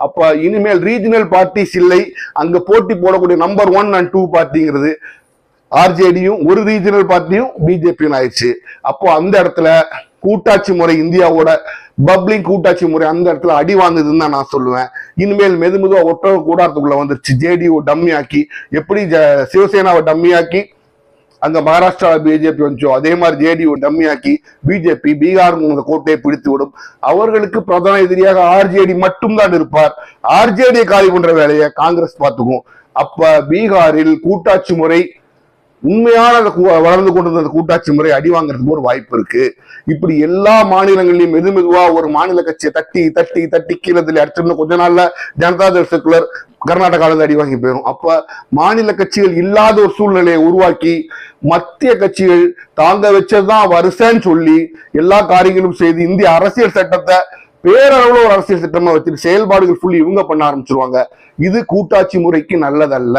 அப்ப இனிமேல் regional parties இல்லை, அங்க போட்டி போடக்கூடிய நம்பர் 1 and 2 பார்ட்டிங்கிறது ஆர்ஜேடியும் ஒரு ரீஜனல் பார்ட்டியும் பிஜேபியும் ஆயிடுச்சு. அப்போ அந்த இடத்துல கூட்டாட்சி முறை, இந்தியாவோட பப்ளிங் கூட்டாட்சி முறை அந்த இடத்துல அடி வாங்குதுன்னு தான் நான் சொல்லுவேன். இனிமேல் மெதுவா ஒற்றை கூடாரத்துக்குள்ள வந்துருச்சு. ஜேடியு டம்மி ஆக்கி, எப்படி சிவசேனாவை டம்மி ஆக்கி அங்க மகாராஷ்டிரா பிஜேபி வந்துச்சோ அதே மாதிரி ஜேடியு டம்மி ஆக்கி பிஜேபி பீகார் கோட்டையை பிடித்து விடும். அவர்களுக்கு பிரதான எதிரியாக ஆர்ஜேடி மட்டும்தான் இருப்பார். ஆர்ஜேடியை காலி பண்ற வேலையை காங்கிரஸ் பார்த்துக்கும். அப்ப பீகாரில் கூட்டாட்சி முறை உண்மையான வளர்ந்து கொண்டிருந்த கூட்டாட்சி முறை அடி வாங்குறதுக்கு ஒரு வாய்ப்பு இருக்கு. இப்படி எல்லா மாநிலங்களிலும் மெதுவா ஒரு மாநில கட்சியை தட்டி தட்டி தட்டி கீழே அடிச்சிருந்த கொஞ்ச நாள்ல ஜனதாதள் செக்குலர் கர்நாடகாவில அடி வாங்கி போயிடும். அப்ப மாநில கட்சிகள் இல்லாத ஒரு சூழ்நிலையை உருவாக்கி மத்திய கட்சிகள் தாங்க வச்சதுதான் வரிசைன்னு சொல்லி எல்லா காரியங்களும் செய்து இந்திய அரசியல் சட்டத்தை பேரளவுல ஒரு அரசியல் சட்டமா வச்சுட்டு செயல்பாடுகள் ஃபுல்லி இவங்க பண்ண ஆரம்பிச்சிருவாங்க. இது கூட்டாட்சி முறைக்கு நல்லதல்ல.